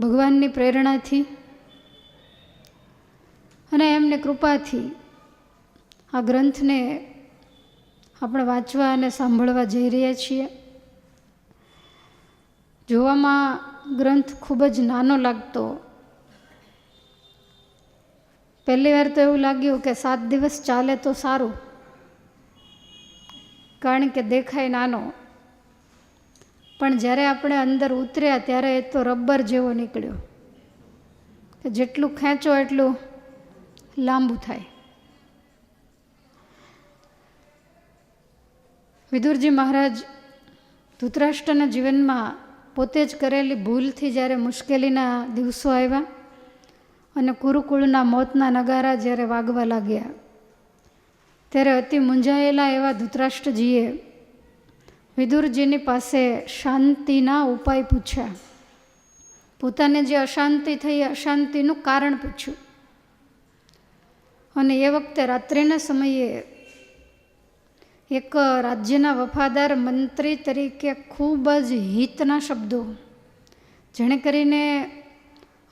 ભગવાનની પ્રેરણાથી અને એમની કૃપાથી આ ગ્રંથને આપણે વાંચવા અને સાંભળવા જઈ રહ્યા છીએ. જોવામાં ગ્રંથ ખૂબ જ નાનો લાગતો. પહેલી વાર તો એવું લાગ્યું કે 7 દિવસ ચાલે તો સારું, કારણ કે દેખાય નાનો. પણ જ્યારે આપણે અંદર ઉતર્યા ત્યારે એ તો રબર જેવો નીકળ્યો કે જેટલું ખેંચો એટલું લાંબુ થાય. વિદુરજી મહારાજ ધૃતરાષ્ટ્રના જીવનમાં પોતે જ કરેલી ભૂલથી જ્યારે મુશ્કેલીના દિવસો આવ્યા અને કુરુકુળના મોતના નગારા જ્યારે વાગવા લાગ્યા, ત્યારે અતિ મૂંઝાયેલા એવા ધૃતરાષ્ટ્રજીએ વિદુરજીની પાસે શાંતિના ઉપાય પૂછ્યા. પોતાને જે અશાંતિ થઈ એ અશાંતિનું કારણ પૂછ્યું. અને એ વખતે રાત્રિના સમયે એક રાજ્યના વફાદાર મંત્રી તરીકે ખૂબ જ હિતના શબ્દો, જેણે કરીને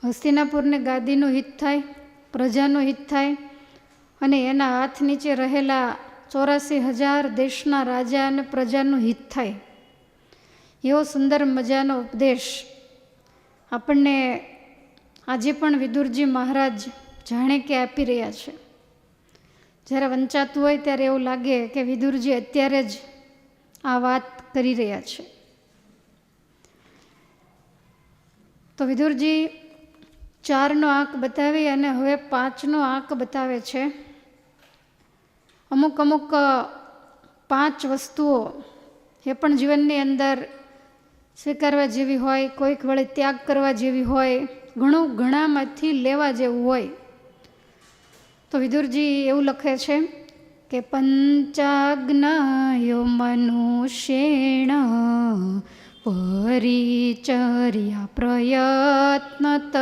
હસ્તિનાપુરની ગાદીનું હિત થાય, પ્રજાનું હિત થાય અને એના હાથ નીચે રહેલા 84,000 દેશના રાજા અને પ્રજાનું હિત થાય, એવો સુંદર મજાનો ઉપદેશ આપણને આજે પણ વિદુરજી મહારાજ જાણે કે આપી રહ્યા છે. જ્યારે વંચાતું હોય ત્યારે એવું લાગે કે વિદુરજી અત્યારે જ આ વાત કરી રહ્યા છે. તો વિદુરજી 4નો આંક બતાવી અને હવે 5નો આંક બતાવે છે. અમુક 5 વસ્તુઓ એ પણ જીવનની અંદર સ્વીકારવા જેવી હોય, કોઈક વળે ત્યાગ કરવા જેવી હોય, ઘણામાંથી લેવા જેવું હોય. તો વિદુરજી એવું લખે છે કે પંચાજ્ઞાયો મનુષ્યેણ પરિચર્યા પ્રયત્નત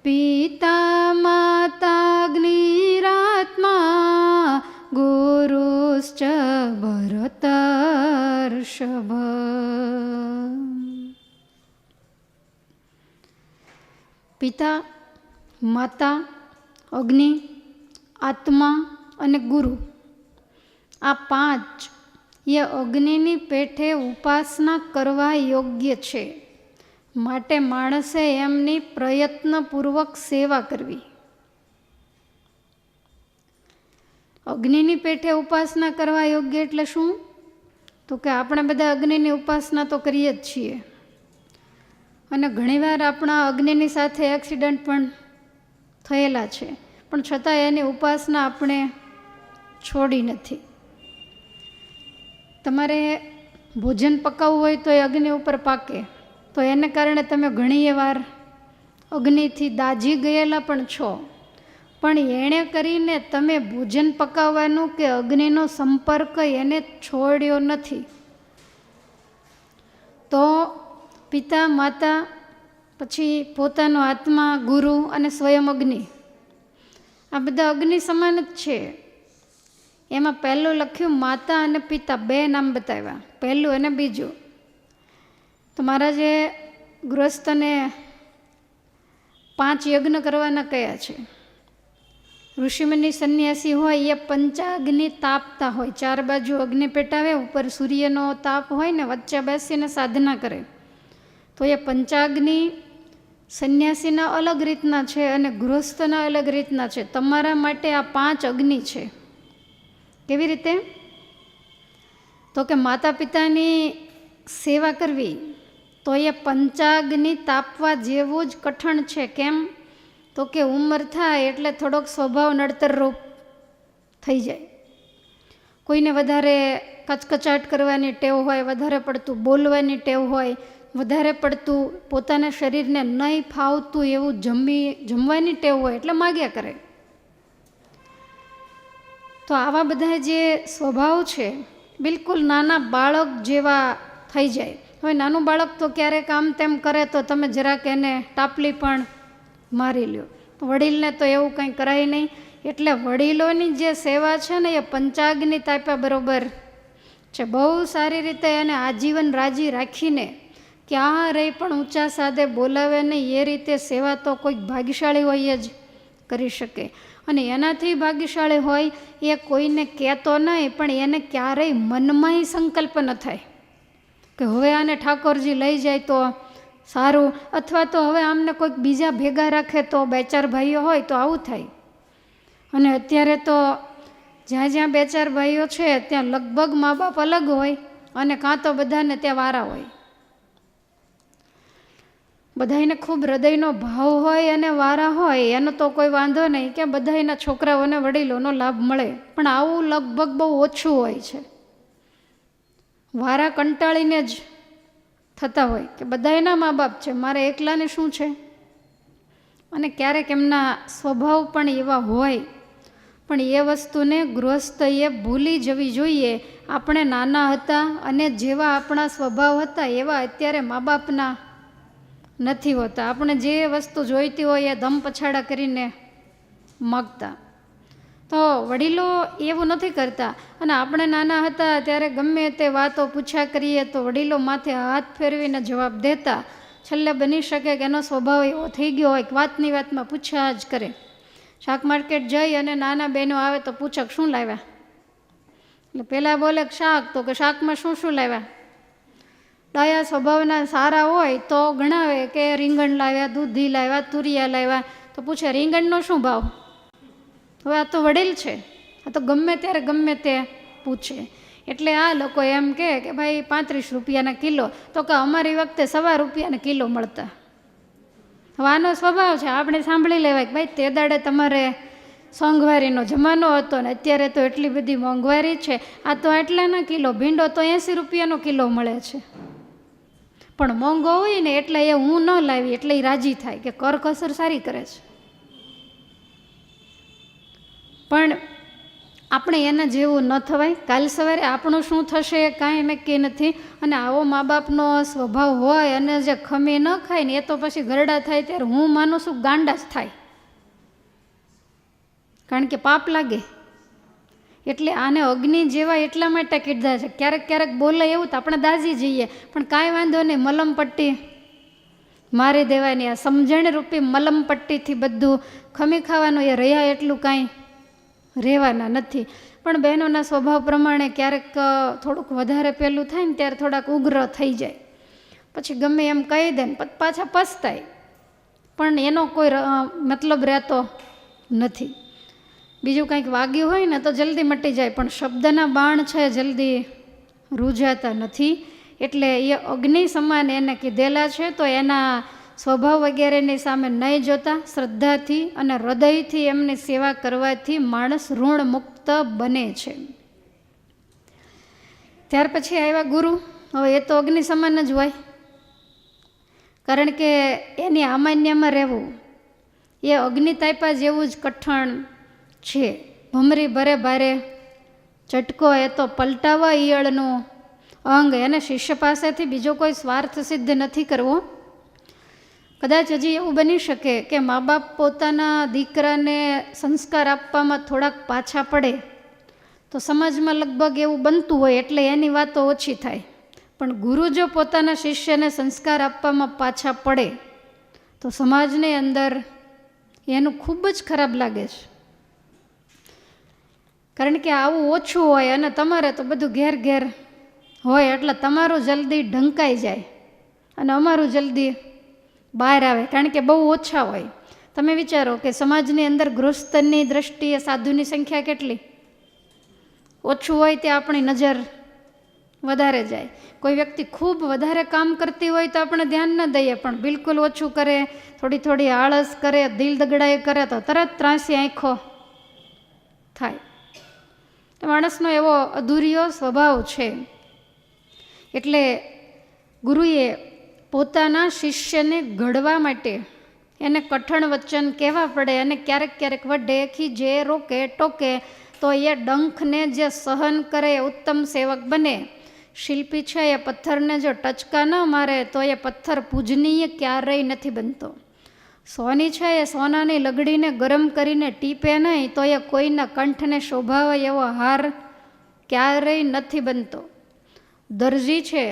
પિતા માતાગ્નિરાત્મા ગુરુશ્ચ ભરતર્ષભ. પિતા, માતા, અગ્નિ, આત્મા અને ગુરુ, આ 5 એ અગ્નિની પેઠે ઉપાસના કરવા યોગ્ય છે. માટે માણસે એમની પ્રયત્નપૂર્વક સેવા કરવી. અગ્નિની પેઠે ઉપાસના કરવા યોગ્ય એટલે શું? તો કે આપણે બધા અગ્નિની ઉપાસના તો કરીએ જ છીએ અને ઘણીવાર આપણા અગ્નિની સાથે એક્સિડન્ટ પણ થયેલા છે, પણ છતાં એની ઉપાસના આપણે છોડી નથી. તમારે ભોજન પકાવવું હોય તો એ અગ્નિ ઉપર પાકે, તો એને કારણે તમે ઘણી વાર અગ્નિથી દાઝી ગયેલા પણ છો, પણ એણે કરીને તમે ભોજન પકાવવાનું કે અગ્નિનો સંપર્ક એને છોડ્યો નથી. તો પિતા, માતા, પછી પોતાનો આત્મા, ગુરુ અને સ્વયં અગ્નિ, આ બધા અગ્નિ સમાન જ છે. એમાં પહેલું લખ્યું માતા અને પિતા, 2 નામ બતાવ્યા, પહેલું અને બીજું. તો મહારાજે ગૃહસ્થને 5 યજ્ઞ કરવાના કયા છે. ઋષિમુનિ સંન્યાસી હોય એ પંચાગ્નિ તાપતા હોય, 4 બાજુ અગ્નિ પેટાવે, ઉપર સૂર્યનો તાપ હોય ને વચ્ચે બેસીને સાધના કરે. તો એ પંચાગ્નિ સંન્યાસીના અલગ રીતના છે અને ગૃહસ્થના અલગ રીતના છે. તમારા માટે આ 5 અગ્નિ છે. કેવી રીતે? તો કે માતા પિતાની સેવા કરવી તો એ પંચાગ્નિ તાપવા જેવું જ કઠણ છે. કેમ? તો કે ઉંમર થાય એટલે થોડોક સ્વભાવ નડતર રૂપ થઈ જાય. કોઈને વધારે કચકચાટ કરવાની ટેવ હોય, વધારે પડતું બોલવાની ટેવ હોય, વધારે પડતું પોતાના શરીરને નહીં ફાવતું એવું જમવાની ટેવ હોય એટલે માગ્યા કરે. તો આવા બધા જે સ્વભાવ છે બિલકુલ નાના બાળક જેવા થઈ જાય. હવે નાનું બાળક તો ક્યારેક આમ તેમ કરે તો તમે જરાક એને ટાપલી પણ મારી લ્યો. વડીલને તો એવું કંઈ કરાય નહીં. એટલે વડીલોની જે સેવા છે ને એ પંચાગ્નિ તાપ્યા બરોબર છે. બહુ સારી રીતે એને આજીવન રાજી રાખીને ક્યારેય પણ ઊંચા સાદે બોલાવે નહીં, એ રીતે સેવા તો કોઈક ભાગ્યશાળી હોય જ કરી શકે. અને એનાથી ભાગ્યશાળી હોય એ કોઈને કહેતો નહીં, પણ એને ક્યારેય મનમાંય સંકલ્પ ન થાય કે હવે આને ઠાકોરજી લઈ જાય તો સારું, અથવા તો હવે આમને કોઈક બીજા ભેગા રાખે તો, બે ચાર ભાઈઓ હોય તો આવું થાય. અને અત્યારે તો જ્યાં જ્યાં બે ચાર ભાઈઓ છે ત્યાં લગભગ મા બાપ અલગ હોય, અને કાં તો બધાને ત્યાં વારા હોય. બધાને ખૂબ હૃદયનો ભાવ હોય અને વારા હોય એનો તો કોઈ વાંધો નહીં કે બધાના છોકરાઓને વડીલોનો લાભ મળે, પણ આવું લગભગ બહુ ઓછું હોય છે. વારા કંટાળીને જ થતા હોય કે બધાના મા બાપ છે, મારે એકલાને શું છે. અને ક્યારેક એમના સ્વભાવ પણ એવા હોય, પણ એ વસ્તુને ગૃહસ્થએ ભૂલી જવી જોઈએ. આપણે નાના હતા અને જેવા આપણા સ્વભાવ હતા એવા અત્યારે મા બાપના નથી હોતા. આપણે જે વસ્તુ જોઈતી હોય એ ધમ પછાડા કરીને માગતા. તો વડીલો એવું નથી કરતા. અને આપણે નાના હતા ત્યારે ગમે તે વાતો પૂછ્યા કરીએ તો વડીલો માથે હાથ ફેરવીને જવાબ દેતા. છેલ્લે બની શકે કે એનો સ્વભાવ એવો થઈ ગયો હોય કે વાતની વાતમાં પૂછ્યા જ કરે. શાક માર્કેટ જઈ અને નાના બહેનો આવે તો પૂછક શું લાવ્યા, એટલે પહેલાં બોલે શાક, તો કે શાકમાં શું શું લાવ્યા. ડાયા સ્વભાવના સારા હોય તો ગણાવે કે રીંગણ લાવ્યા, દૂધી લાવ્યા, તુરિયા લાવ્યા. તો પૂછે રીંગણનો શું ભાવ. હવે આ તો વડીલ છે, આ તો ગમે ત્યારે ગમે તે પૂછે. એટલે આ લોકો એમ કે ભાઈ 35 રૂપિયાના કિલો, તો કે અમારી વખતે 1.25 રૂપિયાના કિલો મળતા. હવે આનો સ્વભાવ છે, આપણે સાંભળી લેવાય કે ભાઈ તે દાડે તમારે મોંઘવારીનો જમાનો હતો ને અત્યારે તો એટલી બધી મોંઘવારી છે, આ તો આટલાના કિલો, ભીંડો તો 80 રૂપિયાનો કિલો મળે છે. પણ મોંઘો હોય ને એટલે એ હું ન લાવી એટલે એ રાજી થાય કે કરકસર સારી કરે છે. પણ આપણે એના જેવું ન થવાય. કાલ સવારે આપણું શું થશે એ કાંઈ નક્કી નથી. અને આવો મા બાપનો સ્વભાવ હોય અને જે ખમી ન ખાય ને એ તો પછી ગરડા થાય ત્યારે હું માનું છું ગાંડા જ થાય, કારણ કે પાપ લાગે. એટલે આને અગ્નિ જેવા એટલા માટે કીધા છે. ક્યારેક ક્યારેક બોલે એવું તો આપણે દાઝી જઈએ, પણ કાંઈ વાંધો નહીં, મલમ પટ્ટી મારી દેવાની. આ સમજણ રૂપી મલમ પટ્ટીથી બધું ખમી ખાવાનું, એ રહ્યા એટલું કાંઈ રહેવાના નથી. પણ બહેનોના સ્વભાવ પ્રમાણે ક્યારેક થોડુંક વધારે પેલું થાય ને ત્યારે થોડાક ઉગ્ર થઈ જાય, પછી ગમે એમ કહી દે ને પાછા પસ્તાય, પણ એનો કોઈ મતલબ રહેતો નથી. બીજું કંઈક વાગ્યું હોય ને તો જલ્દી મટી જાય, પણ શબ્દના બાણ છે જલ્દી રૂજાતા નથી. એટલે એ અગ્નિ સમાન એને કીધેલા છે. તો એના સ્વભાવ વગેરેની સામે નહીં જોતા શ્રદ્ધાથી અને હૃદયથી એમની સેવા કરવાથી માણસ ઋણ મુક્ત બને છે. ત્યાર પછી આવ્યા ગુરુ. હવે એ તો અગ્નિ સમાન જ હોય, કારણ કે એની આમાન્યમાં રહેવું એ અગ્નિ તાપ્યા જેવું જ કઠણ છે. ભમરી ભરે ભારે ચટકો એ તો પલટાવા ઈયળનું અંગ. એને શિષ્ય પાસેથી બીજો કોઈ સ્વાર્થ સિદ્ધ નથી કરવો. કદાચ હજી એવું બની શકે કે મા બાપ પોતાના દીકરાને સંસ્કાર આપવામાં થોડાક પાછા પડે તો સમાજમાં લગભગ એવું બનતું હોય, એટલે એની વાતો ઓછી થાય. પણ ગુરુ જો પોતાના શિષ્યને સંસ્કાર આપવામાં પાછા પડે તો સમાજની અંદર એનું ખૂબ જ ખરાબ લાગે છે. કારણ કે આવું ઓછું હોય અને તમારે તો બધું ઘેર ઘેર હોય, એટલે તમારું જલ્દી ઢંકાઈ જાય અને અમારું જલ્દી બહાર આવે, કારણ કે બહુ ઓછા હોય. તમે વિચારો કે સમાજની અંદર ગૃહસ્થની દ્રષ્ટિએ સાધુની સંખ્યા કેટલી ઓછું હોય તે આપણી નજર વધારે જાય. કોઈ વ્યક્તિ ખૂબ વધારે કામ કરતી હોય તો આપણે ધ્યાન ન દઈએ, પણ બિલકુલ ઓછું કરે, થોડી થોડી આળસ કરે, દિલ દગડાઈ કરે તો તરત ત્રાસી આંખો થાય. માણસનો એવો અધૂરિયો સ્વભાવ છે. એટલે ગુરુએ પોતાના શિષ્યને ઘડવા માટે એને કઠણ વચન કહેવા પડે, અને ક્યારેક ક્યારેક વઢે, ખીજે, રોકે, ટોકે તો એ ડંખને જે સહન કરે એ ઉત્તમ સેવક બને. શિલ્પી છે એ પથ્થરને જો ટચકા ન મારે તો એ પથ્થર પૂજનીય ક્યારેય નથી બનતો. સોની છે એ સોનાની લગડીને ગરમ કરીને ટીપે નહીં તો એ કોઈના કંઠને શોભાવે એવો હાર ક્યારેય નથી બનતો. દરજી છે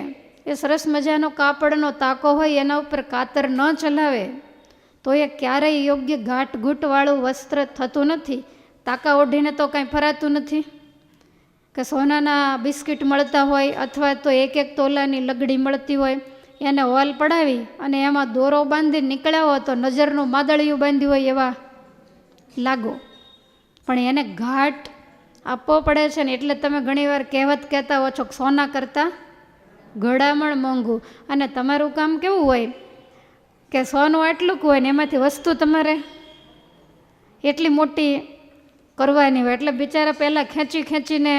એ સરસ મજાનો કાપડનો તાકો હોય એના ઉપર કાતર ન ચલાવે તો એ ક્યારેય યોગ્ય ઘાટઘૂંટવાળું વસ્ત્ર થતું નથી. તાકા ઓઢીને તો કાંઈ ફરાતું નથી. કે સોનાના બિસ્કિટ મળતા હોય અથવા તો એક તોલાની લગડી મળતી હોય એને હોલ પડાવી અને એમાં દોરો બાંધી નીકળ્યા હોય તો નજરનું માદળિયું બાંધ્યું હોય એવા લાગો. પણ એને ઘાટ આપવો પડે છે ને. એટલે તમે ઘણીવાર કહેવત કહેતા હો છો સોના કરતાં ઘડામણ મોંઘું. અને તમારું કામ કેવું હોય કે સોનું આટલું હોય ને એમાંથી વસ્તુ તમારે એટલી મોટી કરવાની હોય. એટલે બિચારા પહેલાં ખેંચીને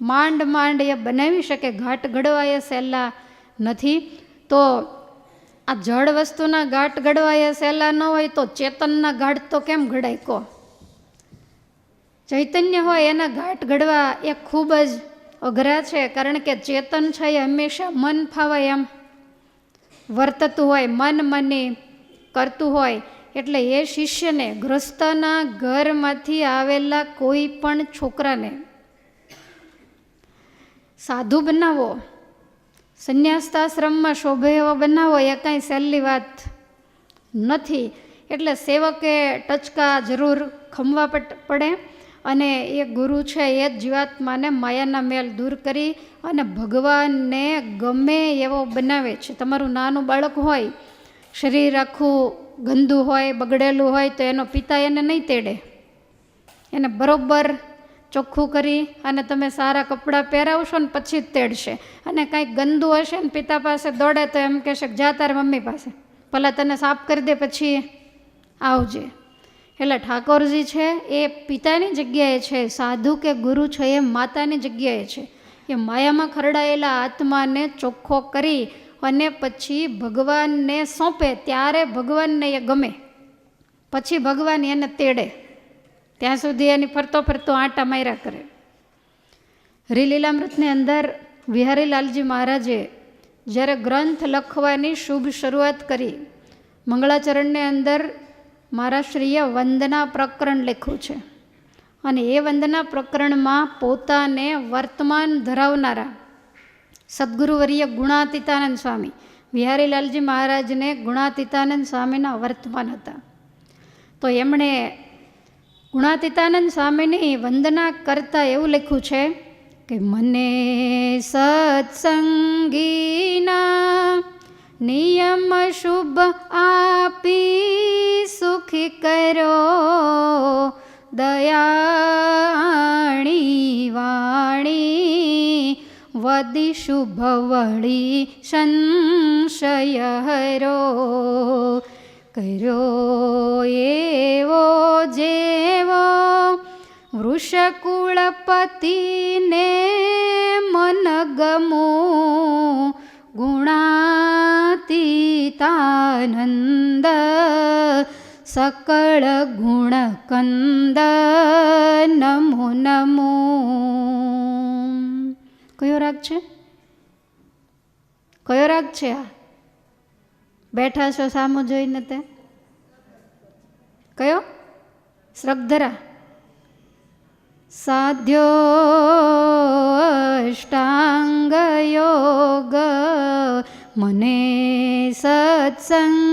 માંડ એ બનાવી શકે. ઘાટ ઘડવા એ સહેલા નથી. તો આ જળ વસ્તુના ઘાટ ઘડવા એ સહેલા ન હોય તો ચેતનના ઘાટ તો કેમ ઘડાય કહો? ચૈતન્ય હોય એના ઘાટ ઘડવા એ ખૂબ જ અઘરા છે. કારણ કે ચેતન છે એ હંમેશા મન ફાવાય એમ વર્તતું હોય, મની કરતું હોય. એટલે એ શિષ્યને ગૃહસ્થના ઘરમાંથી આવેલા કોઈ પણ છોકરાને સાધુ બનાવો, સંન્યાસ્તાશ્રમમાં શોભે એવો બનાવો એ કાંઈ સહેલી વાત નથી. એટલે સેવકે ટચકા જરૂર ખમવા પડે. અને એ ગુરુ છે એ જ જીવાત્માને માયાના મેલ દૂર કરી અને ભગવાનને ગમે એવો બનાવે છે. તમારું નાનું બાળક હોય, શરીર આખું ગંદુ હોય, બગડેલું હોય તો એનો પિતા એને નહીં તેડે. એને બરોબર ચોખ્ખું કરી અને તમે સારા કપડાં પહેરાવશો ને પછી જ તેડશે. અને કાંઈક ગંદુ હશે ને પિતા પાસે દોડે તો એમ કહેશે કે જા તાર મમ્મી પાસે, પહેલાં તને સાફ કરી દે પછી આવજે. એટલે ઠાકોરજી છે એ પિતાની જગ્યાએ છે, સાધુ કે ગુરુ છે એ માતાની જગ્યાએ છે. એ માયામાં ખરડાયેલા આત્માને ચોખ્ખો કરી અને પછી ભગવાનને સોંપે ત્યારે ભગવાનને એ ગમે. પછી ભગવાન એને તેડે. ત્યાં સુધી એની ફરતો આંટા માર્યા કરે. હરિલીલામૃતની અંદર વિહારીલાલજી મહારાજે જ્યારે ગ્રંથ લખવાની શુભ શરૂઆત કરી, મંગળાચરણની અંદર મહારાજશ્રીએ વંદના પ્રકરણ લખ્યું છે. અને એ વંદના પ્રકરણમાં પોતાને વર્તમાન ધરાવનારા સદગુરુવર્ય ગુણાતીતાનંદ સ્વામી, વિહારીલાલજી મહારાજને ગુણાતીતાનંદ સ્વામીના વર્તમાન હતા. તો એમણે ગુણાતીતાનંદ સ્વામીની વંદના કરતાં એવું લખ્યું છે કે મને સત્સંગીના નિયમ શુભ આપી સુખી કરો, દયાણી વાણી વદી શુભ વળી સંશય હરો, કર્યો એવો જેવો વૃષકુળપતિને મન ગમો, ગુણાતીતાનંદ સકળ ગુણકંદ નમો નમો. કયો રાગ છે? કયો રાગ છે આ? બેઠા છો સામું જોઈને તે કયો? શ્રગધરા. સાધ્યો અષ્ટાંગ યોગ મને સત્સંગીના.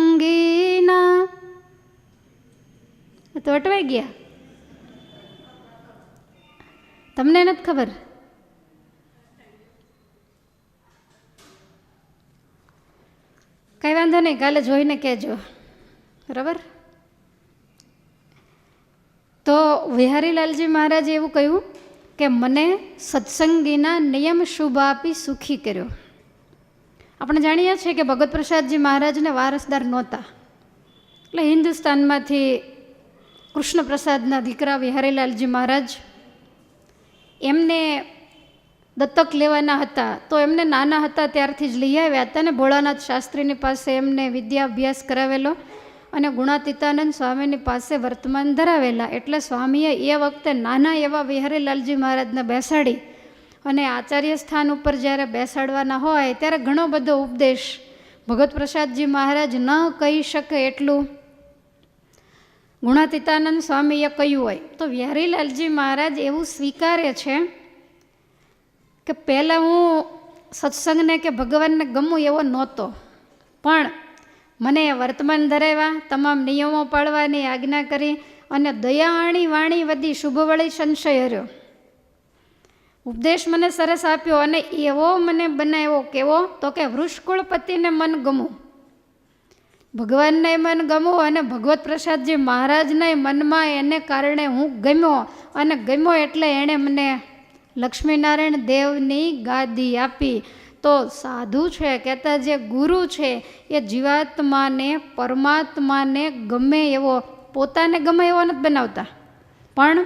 તો અટવાઈ ગયા? તમને નથી ખબર? કઈ વાંધો નહીં, કાલે જોઈને કહેજો, બરાબર? તો વિહારીલાલજી મહારાજે એવું કહ્યું કે મને સત્સંગીના નિયમ શુભ આપી સુખી કર્યો. આપણે જાણીએ છીએ કે ભગત પ્રસાદજી મહારાજને વારસદાર નહોતા. એટલે હિન્દુસ્તાનમાંથી કૃષ્ણ પ્રસાદના દીકરા વિહારીલાલજી મહારાજ એમને દત્તક લેવાના હતા. તો એમને નાના હતા ત્યારથી જ લઈ આવ્યા હતા ને ભોળાનાથ શાસ્ત્રીની પાસે એમને વિદ્યાભ્યાસ કરાવેલો અને ગુણાતીતાનંદ સ્વામીની પાસે વર્તમાન ધરાવેલા. એટલે સ્વામીએ એ વખતે નાના એવા વિહારીલાલજી મહારાજને બેસાડી અને આચાર્ય સ્થાન ઉપર જ્યારે બેસાડવાના હોય ત્યારે ઘણો બધો ઉપદેશ ભગત પ્રસાદજી મહારાજ ન કહી શકે એટલું ગુણાતીતાનંદ સ્વામીએ કહ્યું હોય. તો વિહારીલાલજી મહારાજ એવું સ્વીકારે છે કે પહેલાં હું સત્સંગને કે ભગવાનને ગમવું એવો નહોતો, પણ મને વર્તમાન ધરાવ્યા, તમામ નિયમો પાળવાની આજ્ઞા કરી અને દયાવાણી વાણી વધી, શુભવળી સંશય હર્યો. ઉપદેશ મને સરસ આપ્યો અને એવો મને બનાવ્યો. કેવો? તો કે વૃષકુળપતિને મન ગમવું, ભગવાનને મન ગમવું અને ભગવત પ્રસાદજી મહારાજના મનમાં એને કારણે હું ગમ્યો. અને ગમ્યો એટલે એણે મને લક્ષ્મીનારાયણ દેવની ગાદી આપી. તો સાધુ છે, કહેતા જે ગુરુ છે એ જીવાત્માને પરમાત્માને ગમે એવો, પોતાને ગમે એવો નથી બનાવતા, પણ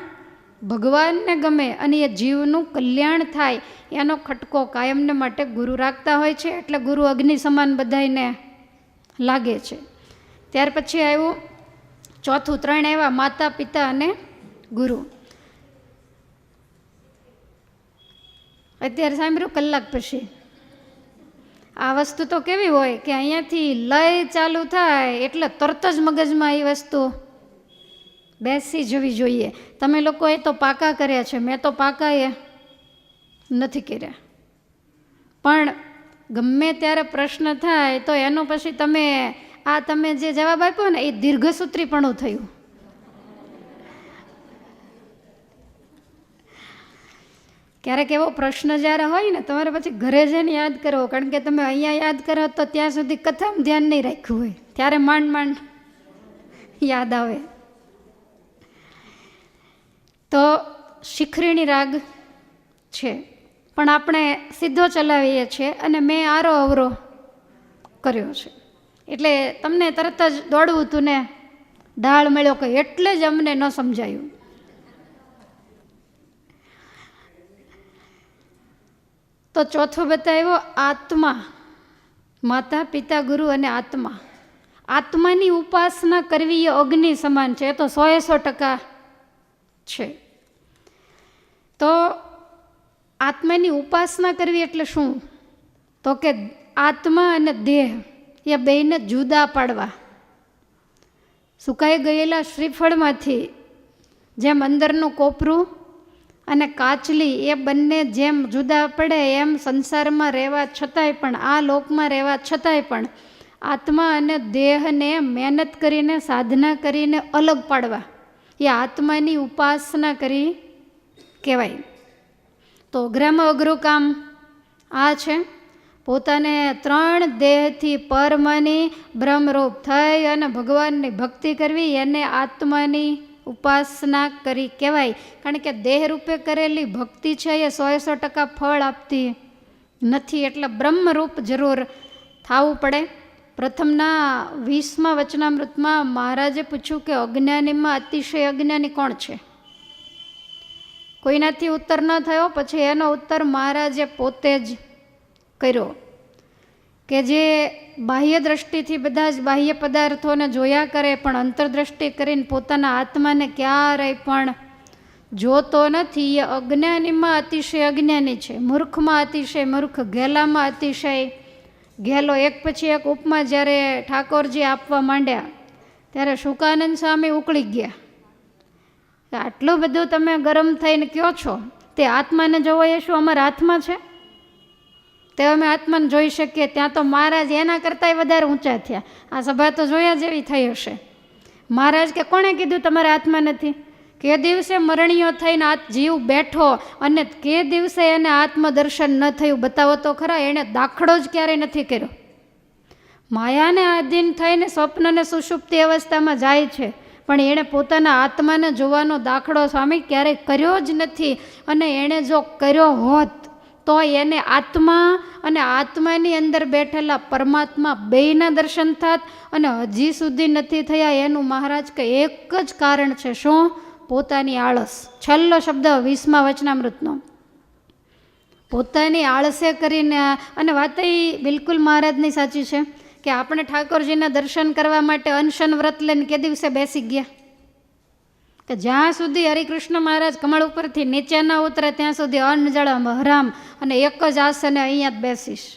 ભગવાનને ગમે અને એ જીવનું કલ્યાણ થાય એનો ખટકો કાયમને માટે ગુરુ રાખતા હોય છે. એટલે ગુરુ અગ્નિ સમાન બધાને લાગે છે. ત્યાર પછી આવ્યું ચોથું, 3 આવ્યા, માતા પિતા અને ગુરુ. અત્યારે સાંભળ્યું કલાક પછી. આ વસ્તુ તો કેવી હોય કે અહીંયાથી લય ચાલુ થાય એટલે તરત જ મગજમાં એ વસ્તુ બેસી જવી જોઈએ. તમે લોકોએ તો પાકા કર્યા છે, મેં તો પાકા એ નથી કર્યા. પણ ગમે ત્યારે પ્રશ્ન થાય તો એનો પછી તમે જે જવાબ આપ્યો ને એ દીર્ઘસૂત્રીપણું થયું. ક્યારેક એવો પ્રશ્ન જ્યારે હોય ને તમારે પછી ઘરે જઈને યાદ કરવો, કારણ કે તમે અહીંયા યાદ કરો તો ત્યાં સુધી કથામાં ધ્યાન નહીં રાખ્યું હોય, ત્યારે માંડ યાદ આવે. તો શિખરીણી રાગ છે, પણ આપણે સીધો ચલાવીએ છીએ અને મેં આરો અવરો કર્યો છે. એટલે તમને તરત જ દોડવું હતું ને ઢાળ મળ્યો કે એટલે જ અમને ન સમજાયું. તો ચોથો બતાવ્યો આત્મા, માતા પિતા ગુરુ અને આત્મા. આત્માની ઉપાસના કરવી એ અગ્નિ સમાન છે, એ તો 100% છે. તો આત્માની ઉપાસના કરવી એટલે શું? તો કે આત્મા અને દેહ એ બેયને જુદા પાડવા. સુકાઈ ગયેલા શ્રીફળમાંથી જેમ અંદરનું કોપરું અને કાચલી એ બંને જેમ જુદા પડે, એમ સંસારમાં રહેવા છતાંય પણ, આ લોકમાં રહેવા છતાંય પણ આત્મા અને દેહને મહેનત કરીને, સાધના કરીને અલગ પાડવા એ આત્માની ઉપાસના કરી કહેવાય. તો અઘરામાં અઘરું કામ આ છે. પોતાને 3 દેહથી પર માની બ્રહ્મરૂપ થઈ અને ભગવાનની ભક્તિ કરવી, એને આત્માની ઉપાસના કરી કહેવાય. કારણ કે દેહરૂપે કરેલી ભક્તિ છે એ 100% ફળ આપતી નથી, એટલે બ્રહ્મરૂપ જરૂર થવું પડે. પ્રથમના 20મા વચનામૃતમાં મહારાજે પૂછ્યું કે અજ્ઞાનીમાં અતિશય અજ્ઞાની કોણ છે? કોઈનાથી ઉત્તર ન થયો. પછી એનો ઉત્તર મહારાજે પોતે જ કર્યો કે જે બાહ્ય દ્રષ્ટિથી બધા જ બાહ્ય પદાર્થોને જોયા કરે, પણ અંતરદ્રષ્ટિ કરીને પોતાના આત્માને ક્યારેય પણ જોતો નથી, એ અજ્ઞાનીમાં અતિશય અજ્ઞાની છે. મૂર્ખમાં અતિશય મૂર્ખ, ઘેલામાં અતિશય ઘેલો. એક પછી એક ઉપમા જ્યારે ઠાકોરજી આપવા માંડ્યા ત્યારે શુકાનંદ સ્વામી ઉકળી ગયા. આટલું બધું તમે ગરમ થઈને કહો છો, તે આત્માને જોવો એ શું અમારા હાથમાં છે? તે અમે આત્માને જોઈ શકીએ. ત્યાં તો મહારાજ એના કરતાંય વધારે ઊંચા થયા. આ સભા તો જોયા જેવી થઈ હશે. મહારાજ કે કોણે કીધું તમારા હાથમાં નથી? કે દિવસે મરણીયો થઈને આ જીવ બેઠો અને કે દિવસે એને આત્મદર્શન ન થયું? બતાવો તો ખરા. એણે દાખલો જ ક્યારેય નથી કર્યો. માયાને આધીન થઈને સ્વપ્નને સુષુપ્તિ અવસ્થામાં જાય છે, પણ એણે પોતાના આત્માને જોવાનો દાખલો સ્વામી ક્યારેય કર્યો જ નથી. અને એણે જો કર્યો હોત તો એને આત્મા અને આત્માની અંદર બેઠેલા પરમાત્મા બેયના દર્શન થાત. અને હજી સુધી નથી થયા એનું મહારાજ કે એક જ કારણ છે. શું? પોતાની આળસ. છેલ્લો શબ્દ 20મા વચનામૃતનો. પોતાની આળસે કરીને. અને વાત એ બિલકુલ મહારાજની સાચી છે કે આપણે ઠાકોરજીના દર્શન કરવા માટે અનશન વ્રત લઈને કે દિવસે બેસી ગયા કે જ્યાં સુધી હરિકૃષ્ણ મહારાજ કમળ ઉપરથી નીચે ન ઉતરે ત્યાં સુધી અન્ન જળ હરામ અને એક જ આસને અહીંયા જ બેસીશ.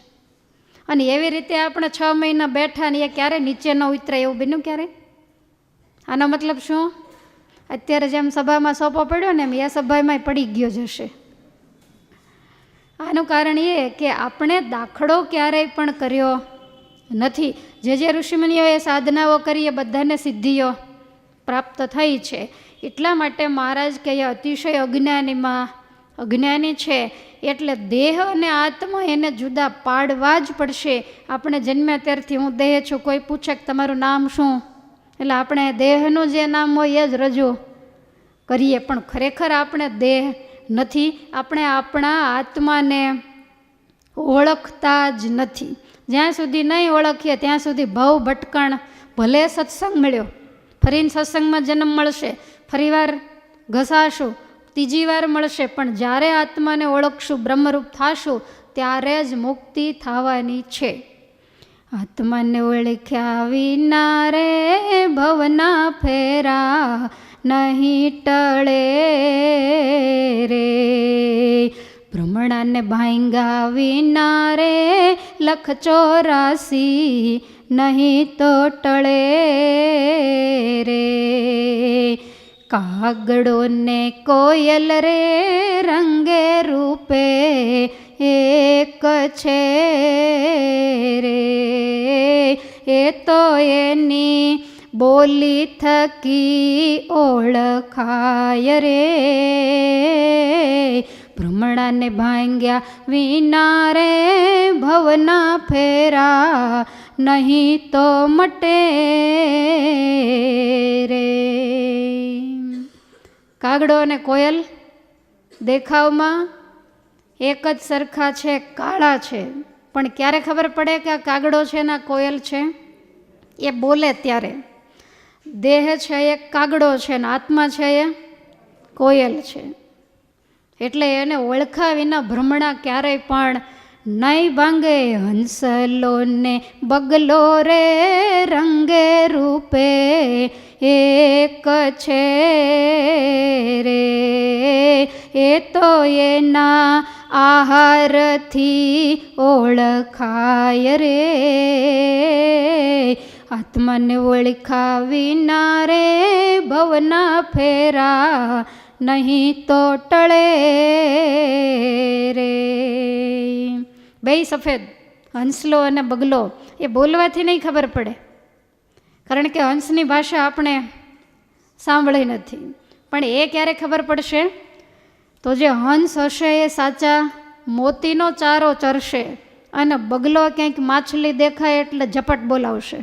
અને એવી રીતે આપણે 6 મહિના બેઠા ને એ ક્યારે નીચે ન ઉતરે એવું બન્યું ક્યારે? આનો મતલબ શું? અત્યારે જેમ સભામાં સોંપો પડ્યો ને એમ એ સભામાં પડી ગયો જશે. આનું કારણ એ કે આપણે દાખલો ક્યારેય પણ કર્યો નથી. જે ઋષિમુનિઓએ સાધનાઓ કરી એ બધાને સિદ્ધિઓ પ્રાપ્ત થઈ છે. એટલા માટે મહારાજ કે એ અતિશય અજ્ઞાની છે. એટલે દેહ અને આત્મા એને જુદા પાડવા જ પડશે. આપણે જન્મ્યા ત્યારથી હું દેહ છું. કોઈ પૂછે કે તમારું નામ શું, એટલે આપણે દેહનું જે નામ હોય એ જ રજૂ કરીએ, પણ ખરેખર આપણે દેહ નથી. આપણે આપણા આત્માને ઓળખતા જ નથી. જ્યાં સુધી નહીં ઓળખીએ ત્યાં સુધી ભવ ભટકણ. ભલે સત્સંગ મળ્યો, ફરીને સત્સંગમાં જન્મ મળશે, ફરીવાર ઘસાશું, ત્રીજી વાર મળશે, પણ જ્યારે આત્માને ઓળખશું, બ્રહ્મરૂપ થાશું, ત્યારે જ મુક્તિ થવાની છે. આત્માને ઓળખ્યા વિના રે ભવના ફેરા નહીં ટળે રે. ભ્રમણાને ભાંગા વિના રે લખ 84 નહીં તો ટળે રે. કાગડો ને કોયલ રે રંગે રૂપે એક છે રે. એ તો એની બોલી થકી ઓળખાય રે. ભ્રમણાને ભાંગ્યા વિના રે ભવના ફેરા નહીં તો મટે રે. કાગડો અને કોયલ દેખાવમાં એક જ સરખા છે, કાળા છે, પણ ક્યારે ખબર પડે કે આ કાગડો છે ને આ કોયલ છે? એ બોલે ત્યારે. દેહ છે એ કાગડો છે ને આત્મા છે એ કોયલ છે. એટલે એને ઓળખા વિના ભ્રમણા ક્યારેય પણ નહીં ભાંગે. હંસલો ને બગલો રે રંગે રૂપે એક છે રે. એ તો એના આહારથી ઓળખાય રે. આત્માને ઓળખા વિના રે ભવના ફેરા નહીં તો ટળે રે. બેય સફેદ, હંસલો અને બગલો, એ બોલવાથી નહીં ખબર પડે, કારણ કે હંસની ભાષા આપણે સાંભળી નથી. પણ એ ક્યારે ખબર પડશે? તો જે હંસ હશે એ સાચા મોતીનો ચારો ચરશે, અને બગલો ક્યાંક માછલી દેખાય એટલે ઝપટ બોલાવશે.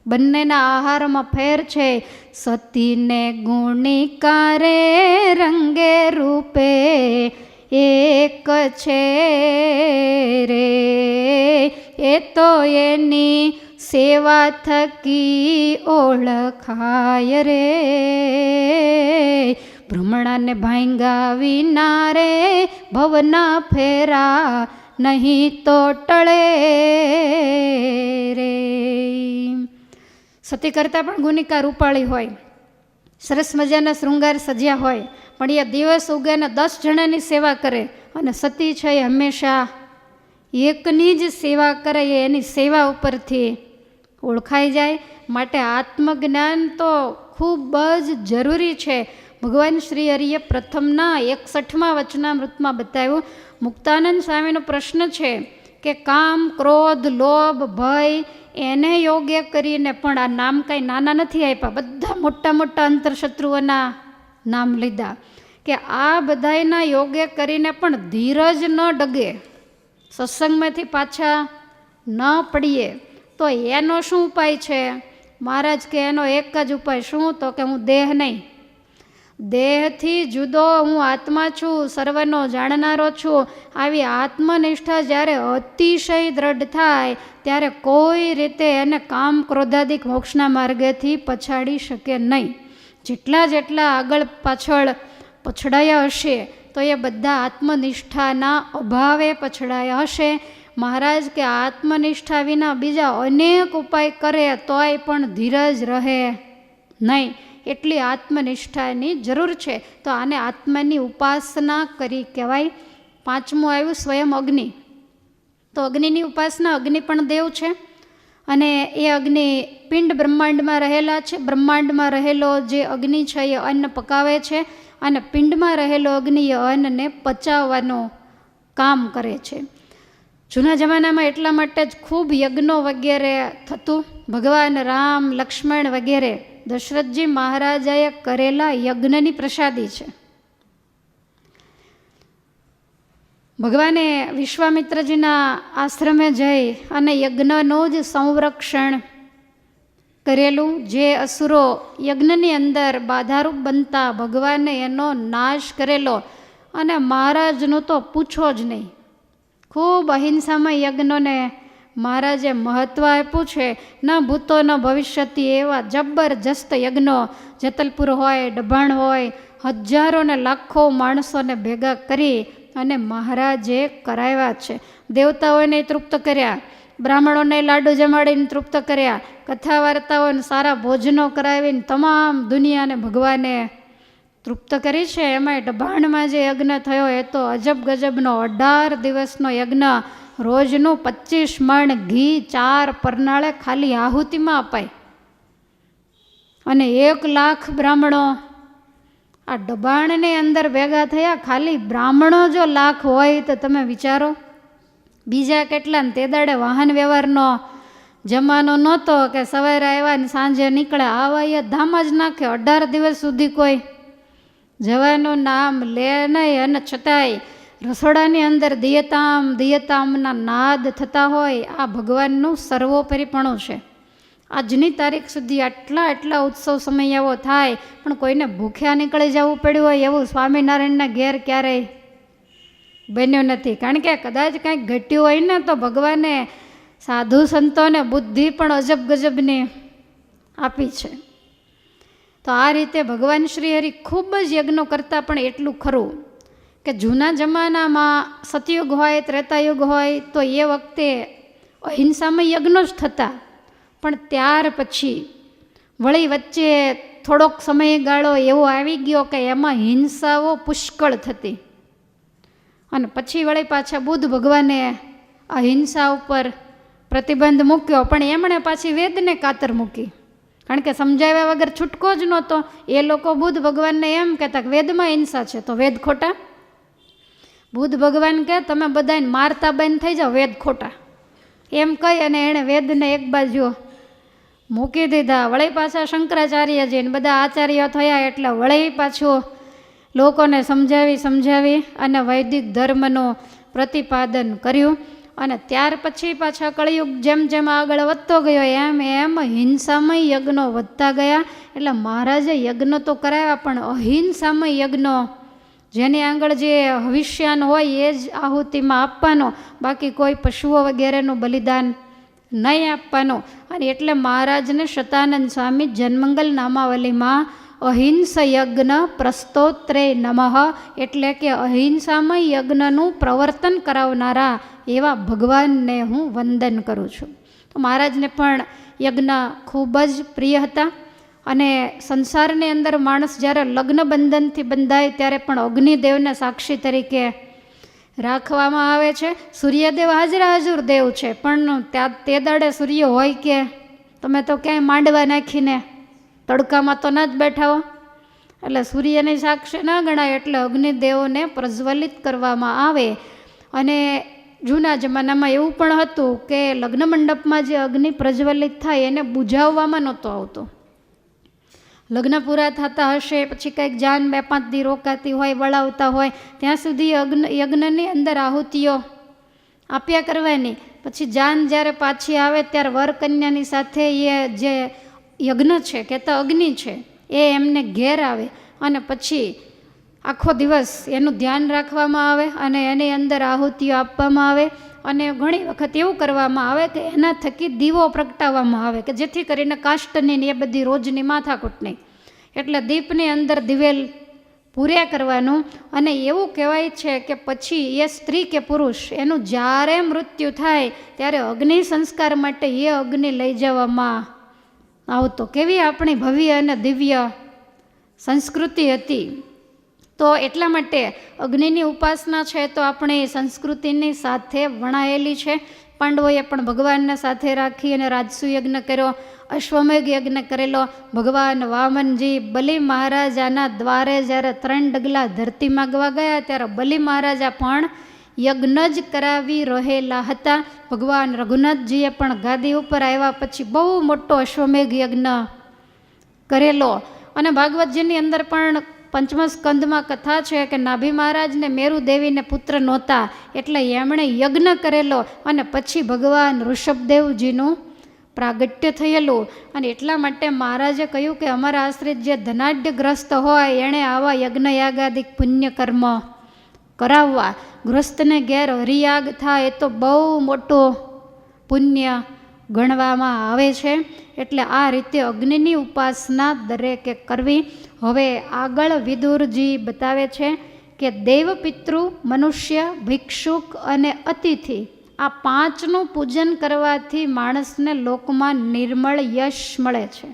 બંનેના આહારમાં ફેર છે. સતીને ગુણિકારે રંગે રૂપે એક છે રે. એ તો એની સેવા થકી ઓળખાય રે. ભ્રમણાને ભાંગા વિના રે ભવના ફેરા નહીં તો ટળે રે. સતી કરતાં પણ ગુનિકા રૂપાળી હોય, સરસ મજાના શૃંગાર સજ્યા હોય, પણ એ દિવસ ઉગે ને 10 જણાની સેવા કરે, અને સતી છે એ હંમેશા એકની જ સેવા કરે. એની સેવા ઉપરથી ઓળખાઈ જાય. માટે આત્મજ્ઞાન તો ખૂબ જ જરૂરી છે. ભગવાન શ્રી હરિએ પ્રથમના 61મા વચનામૃતમાં બતાવ્યું. મુક્તાનંદ સ્વામીનો પ્રશ્ન છે કે કામ, ક્રોધ, લોભ, ભય એને યોગ્ય કરીને પણ આ નામ કાંઈ નાના નથી આપ્યા, બધા મોટા મોટા અંતરશત્રુઓના નામ લીધા, કે આ બધાયના યોગ્ય કરીને પણ ધીરજ ન ડગે, સત્સંગમાંથી પાછા ન પડીએ, તો એનો શું ઉપાય છે? મહારાજ કે એનો એક જ ઉપાય. શું? તો કે હું દેહ નહીં, દેહથી જુદો હું આત્મા છું, સર્વનો જાણનારો છું. આવી આત્મનિષ્ઠા જ્યારે અતિશય દ્રઢ થાય ત્યારે કોઈ રીતે એને કામ, ક્રોધાદિક મોક્ષના માર્ગેથી પછાડી શકે નહીં. જેટલા આગળ પાછળ પછડાયા હશે તો એ બધા આત્મનિષ્ઠાના અભાવે પછડાયા હશે. મહારાજ કે આત્મનિષ્ઠા વિના બીજા અનેક ઉપાય કરે તોય પણ ધીરજ રહે નહીં. એટલી આત્મનિષ્ઠાની જરૂર છે. તો આને આત્માની ઉપાસના કરી કહેવાય. 5મું આવ્યું સ્વયં અગ્નિ. તો અગ્નિની ઉપાસના, અગ્નિ પણ દેવ છે, અને એ અગ્નિ પિંડ બ્રહ્માંડમાં રહેલા છે. બ્રહ્માંડમાં રહેલો જે અગ્નિ છે એ અન્ન પકાવે છે, અને પિંડમાં રહેલો અગ્નિ એ અન્નને પચાવવાનું કામ કરે છે. જૂના જમાનામાં એટલા માટે જ ખૂબ યજ્ઞો વગેરે થતું. ભગવાન રામ, લક્ષ્મણ વગેરે દશરથજી મહારાજાએ કરેલા યજ્ઞની પ્રસાદી છે. ભગવાને વિશ્વામિત્રજીના આશ્રમે જઈ અને યજ્ઞનું જ સંરક્ષણ કરેલું. જે અસુરો યજ્ઞની અંદર બાધારૂપ બનતા, ભગવાને એનો નાશ કરેલો. અને મહારાજનું તો પૂછો જ નહીં, ખૂબ અહિંસામય યજ્ઞોને મહારાજે મહત્ત્વ આપ્યું છે. ન ભૂતો ન ભવિષ્યથી એવા જબરજસ્ત યજ્ઞો જેતલપુર હોય, ડભાણ હોય, હજારો ને લાખો માણસોને ભેગા કરી અને મહારાજે કરાવ્યા છે. દેવતાઓને તૃપ્ત કર્યા, બ્રાહ્મણોને લાડુ જમાડીને તૃપ્ત કર્યા, કથા વાર્તાઓને સારા ભોજનો કરાવીને તમામ દુનિયાને ભગવાને તૃપ્ત કરી છે. એમાંય ડભાણમાં જે યજ્ઞ થયો એ તો અજબ ગજબનો 18 દિવસનો યજ્ઞ. રોજનું 25 મણ ઘી 4 પરનાળે ખાલી આહુતિમાં અપાય. અને 1 લાખ બ્રાહ્મણો આ ડબાણની અંદર ભેગા થયા. ખાલી બ્રાહ્મણો જો લાખ હોય તો તમે વિચારો બીજા કેટલા. ને તે દાડે વાહન વ્યવહારનો જમાનો નહોતો કે સવારે આવ્યા ને સાંજે નીકળ્યા. આવા એ ધામ જ નાખે. 18 દિવસ સુધી કોઈ જવાનું નામ લે નહીં. અને છતાંય રસોડાની અંદર દિયતામના નાદ થતા હોય. આ ભગવાનનું સર્વોપરીપણું છે. આજની તારીખ સુધી આટલા ઉત્સવ સમય એવો થાય પણ કોઈને ભૂખ્યા નીકળી જવું પડ્યું હોય એવું સ્વામિનારાયણના ઘેર ક્યારેય બન્યું નથી. કારણ કે કદાચ કાંઈક ઘટ્યું હોય ને તો ભગવાને સાધુ સંતોને બુદ્ધિ પણ અજબ ગજબની આપી છે. તો આ રીતે ભગવાન શ્રી હરિ ખૂબ જ યજ્ઞો કરતા. પણ એટલું ખરું કે જૂના જમાનામાં સતયુગ હોય, ત્રેતાયુગ હોય તો એ વખતે અહિંસામાં યજ્ઞો જ થતા. પણ ત્યાર પછી વળી વચ્ચે થોડોક સમયગાળો એવો આવી ગયો કે એમાં હિંસાઓ પુષ્કળ થતી. અને પછી વળી પાછા બુદ્ધ ભગવાને અહિંસા ઉપર પ્રતિબંધ મૂક્યો. પણ એમણે પાછી વેદને કાતર મૂકી. કારણ કે સમજાવ્યા વગર છૂટકો જ નહોતો. એ લોકો બુદ્ધ ભગવાનને એમ કહેતા કે વેદમાં હિંસા છે તો વેદ ખોટા. બુદ્ધ ભગવાન કહે તમે બધાને મારતા બંધ થઈ જાઓ, વેદ ખોટા. એમ કહી અને એણે વેદને એક બાજુ મૂકી દીધા. વળી પાછા શંકરાચાર્યજીને બધા આચાર્ય થયા એટલે વળી પાછું લોકોને સમજાવી અને વૈદિક ધર્મનું પ્રતિપાદન કર્યું. અને ત્યાર પછી પાછા કળિયુગ જેમ જેમ આગળ વધતો ગયો એમ હિંસામય યજ્ઞો વધતા ગયા. એટલે મહારાજે યજ્ઞ તો કરાવ્યા પણ અહિંસામય યજ્ઞો જેની આગળ જે હવિષ્યાન હોય એ જ આહુતિમાં આપવાનો, બાકી કોઈ પશુઓ વગેરેનું બલિદાન નહીં આપવાનું. અને એટલે મહારાજને શતાનંદ સ્વામી જન્મંગલ નામાવલીમાં અહિંસ યજ્ઞ પ્રસ્તોત્રે નમઃ એટલે કે અહિંસામય યજ્ઞનું પ્રવર્તન કરાવનારા એવા ભગવાનને હું વંદન કરું છું. તો મહારાજને પણ યજ્ઞ ખૂબ જ પ્રિય હતા. અને સંસારની અંદર માણસ જ્યારે લગ્ન બંધનથી બંધાય ત્યારે પણ અગ્નિદેવને સાક્ષી તરીકે રાખવામાં આવે છે. સૂર્યદેવ હાજર દેવ છે પણ તે દાડે સૂર્ય હોય કે તમે તો ક્યાંય માંડવા નાખીને તડકામાં તો ન જ બેઠા હો. એટલે સૂર્યની સાક્ષી ન ગણાય. એટલે અગ્નિદેવને પ્રજ્વલિત કરવામાં આવે. અને જૂના જમાનામાં એવું પણ હતું કે લગ્ન મંડપમાં જે અગ્નિ પ્રજ્વલિત થાય એને બુઝાવવામાં નહોતો આવતો. લગ્ન પૂરા થતા હશે પછી કંઈક જાન 2-5 દી રોકાતી હોય, વળાવતા હોય ત્યાં સુધી યજ્ઞની અંદર આહુતિઓ આપ્યા કરવાની. પછી જાન જ્યારે પાછી આવે ત્યારે વર કન્યાની સાથે એ જે યજ્ઞ છે કે તો અગ્નિ છે એ એમને ઘેર આવે. અને પછી આખો દિવસ એનું ધ્યાન રાખવામાં આવે અને એની અંદર આહુતિઓ આપવામાં આવે. અને ઘણી વખત એવું કરવામાં આવે કે એના થકી દીવો પ્રગટાવવામાં આવે કે જેથી કરીને કાષ્ટની એ બધી રોજની માથાકૂટ નહીં. એટલે દીપની અંદર દિવેલ પૂર્યા કરવાનું. અને એવું કહેવાય છે કે પછી એ સ્ત્રી કે પુરુષ એનું જ્યારે મૃત્યુ થાય ત્યારે અગ્નિ સંસ્કાર માટે એ અગ્નિ લઈ જવામાં આવતો. કેવી આપણી ભવ્ય અને દિવ્ય સંસ્કૃતિ હતી. તો એટલા માટે અગ્નિની ઉપાસના છે તો આપણી સંસ્કૃતિની સાથે વણાયેલી છે. પાંડવોએ પણ ભગવાનને સાથે રાખી અને રાજસુ યજ્ઞ કર્યો, અશ્વમેઘ યજ્ઞ કરેલો. ભગવાન વામનજી બલિ મહારાજાના દ્વારે જ્યારે 3 ડગલા ધરતી માગવા ગયા ત્યારે બલિ મહારાજા પણ યજ્ઞ જ કરાવી રહેલા હતા. ભગવાન રઘુનાથજીએ પણ ગાદી ઉપર આવ્યા પછી બહુ મોટો અશ્વમેઘ યજ્ઞ કરેલો. અને ભાગવતજીની અંદર પણ પંચમ સ્કંદમાં કથા છે કે નાભી મહારાજને મેરુ દેવીને પુત્ર નહોતા એટલે એમણે યજ્ઞ કરેલો અને પછી ભગવાન ઋષભદેવજીનું પ્રાગટ્ય થયેલું. અને એટલા માટે મહારાજે કહ્યું કે અમારા આશ્રિત જે ધનાઢ્યગ્રસ્ત હોય એણે આવા યજ્ઞ યાગાદિક પુણ્ય કર્મ કરાવવા. ગૃહસ્થને ઘેર હરિયાગ થાય એ તો બહુ મોટું પુણ્ય ગણવામાં આવે છે. એટલે આ રીતે અગ્નિની ઉપાસના દરેકે કરવી. હવે આગળ વિદુરજી બતાવે છે કે દેવ, પિતૃ, મનુષ્ય, ભિક્ષુક અને અતિથિ આ પાંચનું પૂજન કરવાથી માણસને લોકમાં નિર્મળ યશ મળે છે.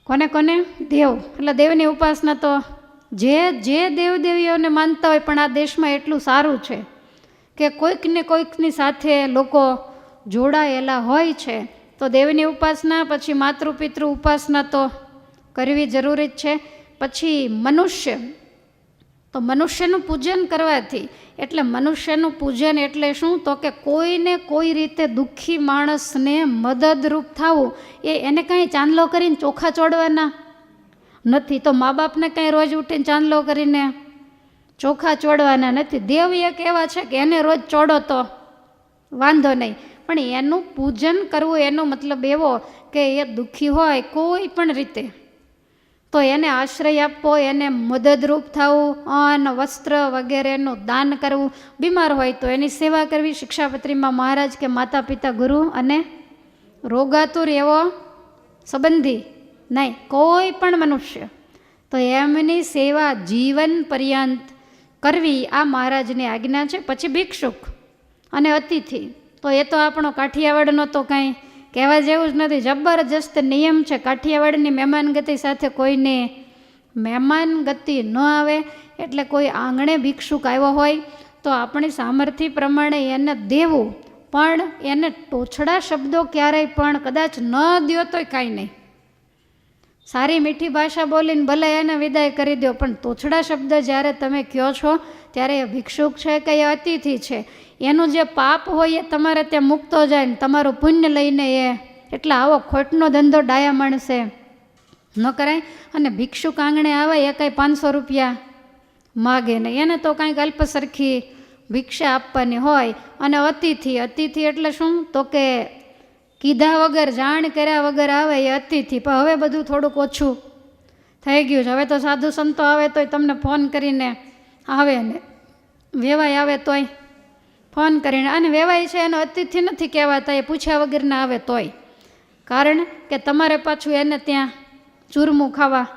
કોને કોને? દેવ. એટલે દેવની ઉપાસના તો જે દેવદેવીઓને માનતા હોય, પણ આ દેશમાં એટલું સારું છે કે કોઈકને કોઈકની સાથે લોકો જોડાયેલા હોય છે. તો દેવની ઉપાસના, પછી માતૃપિતૃ ઉપાસના તો કરવી જરૂરી જ છે. પછી મનુષ્ય, તો મનુષ્યનું પૂજન કરવાથી, એટલે મનુષ્યનું પૂજન એટલે શું? તો કે કોઈને કોઈ રીતે દુઃખી માણસને મદદરૂપ થવું. એને કાંઈ ચાંદલો કરીને ચોખા ચોડવાના નથી, તો મા બાપને કાંઈ રોજ ઉઠીને ચાંદલો કરીને ચોખા ચોડવાના નથી. દેવ એક એવા છે કે એને રોજ ચોડો તો વાંધો નહીં, પણ એનું પૂજન કરવું એનો મતલબ એવો કે એ દુઃખી હોય કોઈ પણ રીતે તો એને આશ્રય આપવો, એને મદદરૂપ થવું, અન્ન, વસ્ત્ર વગેરેનું દાન કરવું. બીમાર હોય તો એની સેવા કરવી. શિક્ષાપત્રીમાં મહારાજ કે માતા પિતા, ગુરુ અને રોગાતુર એવો સંબંધી નહીં, કોઈ પણ મનુષ્ય, તો એમની સેવા જીવન પર્યંત કરવી આ મહારાજની આજ્ઞા છે. પછી ભિક્ષુક અને અતિથિ, તો એ તો આપણો કાઠિયાવાડનો તો કાંઈ કહેવા જેવું જ નથી, જબરજસ્ત નિયમ છે. કાઠિયાવાડની મહેમાનગતિ સાથે કોઈને મહેમાનગતિ ન આવે. એટલે કોઈ આંગણે ભિક્ષુક આવ્યો હોય તો આપણી સામર્થ્ય પ્રમાણે એને દેવું, પણ એને ટોછડા શબ્દો ક્યારેય પણ કદાચ ન દો તોય કાંઈ નહીં. સારી મીઠી ભાષા બોલીને ભલે એને વિદાય કરી દો, પણ તોછડા શબ્દ જ્યારે તમે કહો છો ત્યારે એ ભિક્ષુક છે કે એ અતિથિ છે, એનું જે પાપ હોય એ તમારે ત્યાં મૂકતો જાય ને તમારું પુણ્ય લઈને એટલે આવો ખોટનો ધંધો ડાયા માણસે ન કરાય. અને ભિક્ષુક આંગણે આવે એ કાંઈ 500 રૂપિયા માગે નહીં, એને તો કાંઈક અલ્પ સરખી ભિક્ષા આપવાની હોય. અને અતિથિ એટલે શું? તો કે કીધા વગર, જાણ કર્યા વગર આવે એ અતિથિ. પણ હવે બધું થોડુંક ઓછું થઈ ગયું છે. હવે તો સાધુ સંતો આવે તોય તમને ફોન કરીને આવે ને વેવાય આવે તોય ફોન કરીને, અને વેવાય છે એનો અતિથિ નથી કહેવાતા, એ પૂછ્યા વગરના આવે તોય. કારણ કે તમારે પાછું એને ત્યાં ચૂરમું ખાવા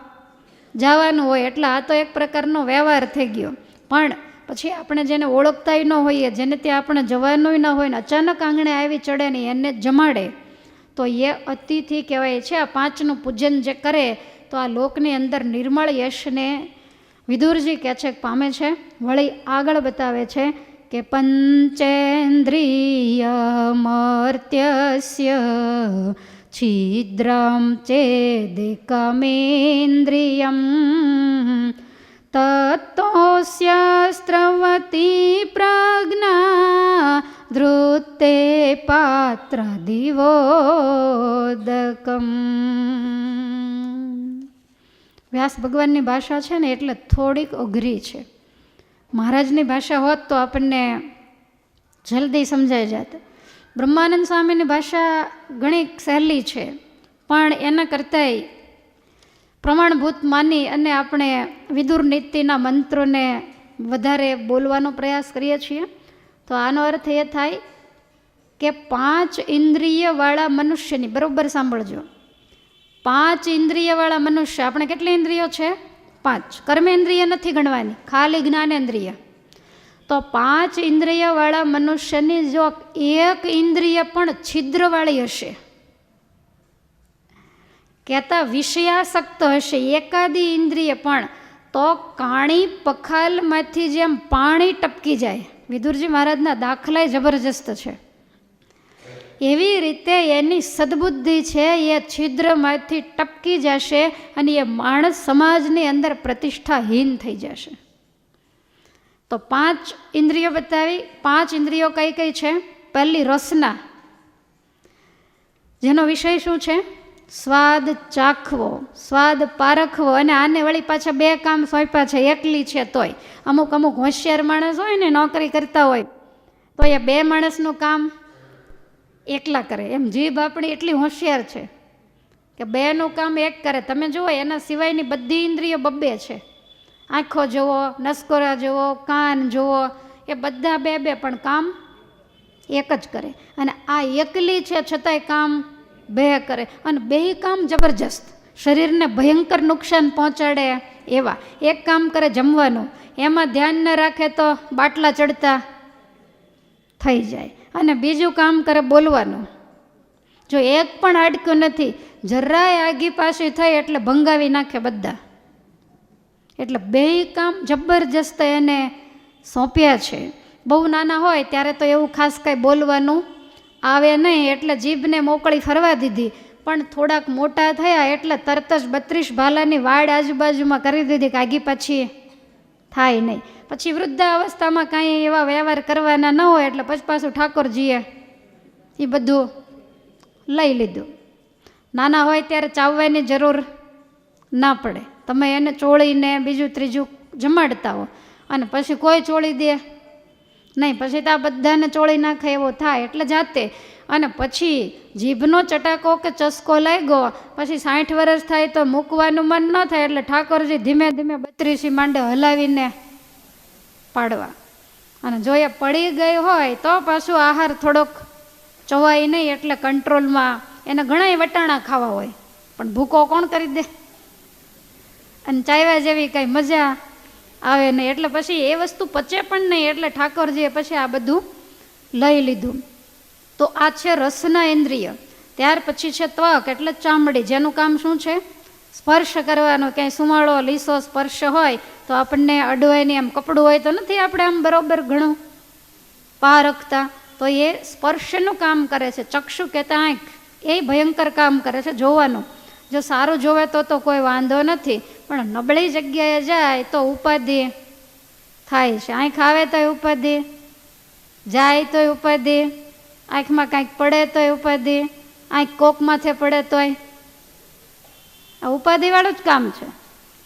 જવાનું હોય. એટલે આ તો એક પ્રકારનો વ્યવહાર થઈ ગયો. પણ પછી આપણે જેને ઓળખતાય ન હોઈએ, જેને ત્યાં આપણે જવાનું ન હોય ને અચાનક આંગણે આવી ચડે ને એને જમાડે, તો એ અતિથિ કહેવાય છે. આ પાંચનું પૂજન જે કરે તો આ લોકની અંદર નિર્મળ યશને વિદુરજી કહે છે પામે છે. વળી આગળ બતાવે છે કે પંચેન્દ્રિય મર્ત્યસ્ય છિદ્રમ ચેદેકમેન્દ્રિયમ તત્તોસ્ય સ્રવતી પ્રજ્ઞા ધૃતે પાત્ર દિવોદકમ. વ્યાસ ભગવાનની ભાષા છે ને એટલે થોડીક અઘરી છે. મહારાજની ભાષા હોત તો આપણને જલ્દી સમજાઈ જાત. બ્રહ્માનંદ સ્વામીની ભાષા ઘણી સહેલી છે, પણ એના કરતાંય પ્રમાણભૂત માની અને આપણે વિદુર નીતિના મંત્રોને વધારે બોલવાનો પ્રયાસ કરીએ છીએ. તો આનો અર્થ એ થાય કે 5 ઇન્દ્રિયવાળા મનુષ્યની, બરાબર સાંભળજો, 5 ઇન્દ્રિયવાળા મનુષ્ય, આપણે કેટલી ઇન્દ્રિયો છે? 5. કર્મેન્દ્રિય નથી ગણવાની, ખાલી જ્ઞાનેન્દ્રિય. તો 5 ઇન્દ્રિયવાળા મનુષ્યની જો એક ઇન્દ્રિય પણ છિદ્રવાળી હશે, કહેતા વિષયાસક્ત હશે, એકાદી ઇન્દ્રિય પણ, તો કાણી પખાલમાંથી જેમ પાણી ટપકી જાય, વિદુરજી મહારાજના દાખલાય જબરજસ્ત છે, એવી રીતે એની સદબુદ્ધિ છે એ છિદ્રમાંથી ટપકી જશે અને એ માણસ સમાજની અંદર પ્રતિષ્ઠાહીન થઈ જશે. તો 5 ઇન્દ્રિયો બતાવી. 5 ઇન્દ્રિયો કઈ કઈ છે? પહેલી રસના, જેનો વિષય શું છે? સ્વાદ ચાખવો, સ્વાદ પારખવો. અને આને વળી પાછા 2 કામ સોંપ્યા છે, એકલી છે તોય. અમુક હોશિયાર માણસ હોય ને, નોકરી કરતા હોય, તો એ 2 માણસનું કામ એકલા કરે. એમ જીભ આપણી એટલી હોશિયાર છે કે 2નું કામ એક કરે. તમે જુઓ, એના સિવાયની બધી ઇન્દ્રિયો 2 છે. આંખો જુઓ, નસકોરા જુઓ, કાન જુઓ, એ બધા 2 પણ કામ એક જ કરે. અને આ એકલી છે છતાંય કામ 2 કરે. અને 2 કામ જબરજસ્ત, શરીરને ભયંકર નુકસાન પહોંચાડે એવા. એક કામ કરે જમવાનું, એમાં ધ્યાન ન રાખે તો બાટલા ચડતા થઈ જાય. અને બીજું કામ કરે બોલવાનું. જો એક પણ હાડકું નથી, જરાય આગી પાછી થઈ એટલે ભંગાવી નાખે બધા. એટલે 2 કામ જબરજસ્ત એને સોંપ્યા છે. બહુ નાના હોય ત્યારે તો એવું ખાસ કંઈ બોલવાનું આવે નહીં, એટલે જીભને મોકળી ફરવા દીધી. પણ થોડાક મોટા થયા એટલે તરત જ 32 ભાલાની વાડ આજુબાજુમાં કરી દીધી કે આગી પાછી થાય નહીં. પછી વૃદ્ધાવસ્થામાં કાંઈ એવા વ્યવહાર કરવાના ન હોય એટલે પછી પાછું ઠાકોરજીએ એ બધું લઈ લીધું. નાના હોય ત્યારે ચાવવાની જરૂર ના પડે. તમે એને ચોળીને બીજું ત્રીજું જમાડતા હો, અને પછી કોઈ ચોળી દે નહીં, પછી તો આ બધાને ચોળી નાખે એવો થાય. એટલે જાતે. અને પછી જીભનો ચટાકો કે ચસ્કો લાગ્યો, પછી 60 વર્ષ થાય તો મૂકવાનું મન ન થાય, એટલે ઠાકોરજી ધીમે ધીમે 32 માંડે હલાવીને પાડવા. અને જો એ પડી ગઈ હોય તો પાછું આહાર થોડોક ચવાય નહીં, એટલે કંટ્રોલમાં. એને ઘણાય વટાણા ખાવા હોય પણ ભૂકો કોણ કરી દે? અને ચાવ્યા જેવી કાંઈ મજા આવે નહીં. એટલે પછી એ વસ્તુ પચે પણ નહીં, એટલે ઠાકોરજીએ પછી આ બધું લઈ લીધું. તો આ છે રસના ઇન્દ્રિય. ત્યાર પછી છે ત્વક, એટલે ચામડી, જેનું કામ શું છે? સ્પર્શ કરવાનો. ક્યાંય સુમાળો લીસો સ્પર્શ હોય તો આપણને અડવાયની આમ કપડું હોય તો નથી આપણે આમ બરોબર ઘણું પારખતા, તો એ સ્પર્શનું કામ કરે છે. ચક્ષુ કહેતા આંખ, એ ભયંકર કામ કરે છે જોવાનું. જો સારું જોવે તો કોઈ વાંધો નથી, પણ નબળી જગ્યાએ જાય તો ઉપાધિ થાય છે. આંખ આવે તોય ઉપાધિ, જાય તોય ઉપાધિ, આંખમાં કાંઈક પડે તોય ઉપાધિ, આંખ કોક માથે પડે તોય. આ ઉપાધિવાળું જ કામ છે.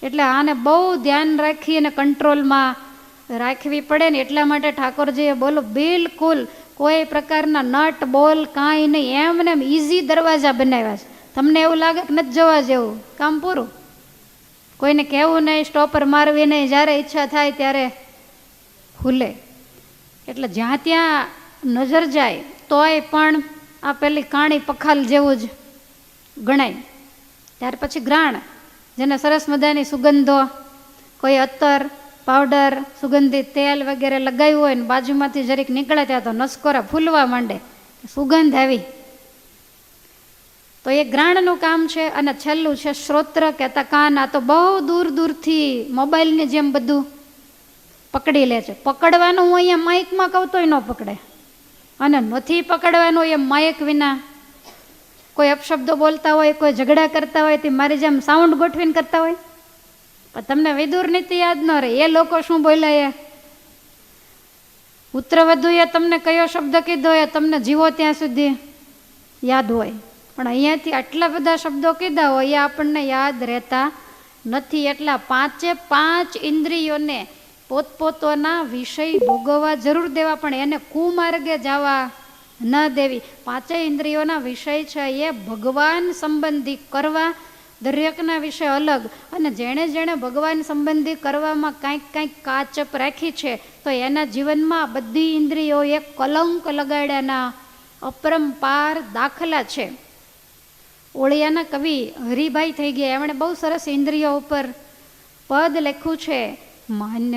એટલે આને બહુ ધ્યાન રાખી અને કંટ્રોલમાં રાખવી પડે ને. એટલા માટે ઠાકોરજીએ બોલો બિલકુલ કોઈ પ્રકારના નટ બોલ કાંઈ નહીં, એમને એમ ઇઝી દરવાજા બનાવ્યા છે. તમને એવું લાગે કે નથી જવા જેવું, કામ પૂરું. કોઈને કહેવું નહીં, સ્ટોપર મારવી નહીં, જ્યારે ઈચ્છા થાય ત્યારે ખુલે. એટલે જ્યાં ત્યાં નજર જાય તોય પણ આ પેલી કાણી પખાલ જેવું જ ગણાય. ત્યાર પછી ઘ્રાણ, જેને સરસ મજાની સુગંધો, કોઈ અત્તર, પાવડર, સુગંધિત તેલ વગેરે લગાવ્યું હોય ને બાજુમાંથી જરીક નીકળે ત્યાં તો નસકોરા ફૂલવા માંડે, સુગંધ આવી. તો એ ઘ્રાણનું કામ છે. અને છેલ્લું છે શ્રોત્ર, કહેતા કાન. આ તો બહુ દૂર દૂરથી મોબાઈલની જેમ બધું પકડી લે છે. પકડવાનું હું અહીંયા માઇકમાં કહું તોય ન પકડે, અને નથી પકડવાનું એ માઇક વિના. કોઈ અપશબ્દો બોલતા હોય, કોઈ ઝઘડા કરતા હોય, તે મારી જેમ સાઉન્ડ ગોઠવીને કરતા હોય, પણ તમને વિદુર નીતિ યાદ ન રહે. એ લોકો શું બોલ્યા, એ પુત્રવધુએ તમને કયો શબ્દ કીધો એ તમને જીવો ત્યાં સુધી યાદ હોય, પણ અહીંયાથી આટલા બધા શબ્દો કીધા હોય એ આપણને યાદ રહેતા નથી. એટલા 5 ઇન્દ્રિયોને પોતપોતાના વિષય ભોગવવા જરૂર દેવા, પણ એને કુમાર્ગે જવા ન દેવી. 5 ઇન્દ્રિયોના વિષય છે એ ભગવાન સંબંધી કરવા, દરેકના વિષય અલગ. અને જેણે જેણે ભગવાન સંબંધી કરવામાં કાંઈક કાચપ રાખી છે તો એના જીવનમાં બધી ઇન્દ્રિયો એક કલંક લગાડ્યાના અપરંપાર દાખલા છે. ઓળિયાના કવિ હરિભાઈ થઈ ગયા, એમણે બહુ સરસ ઇન્દ્રિયો ઉપર પદ લખ્યું છે. મન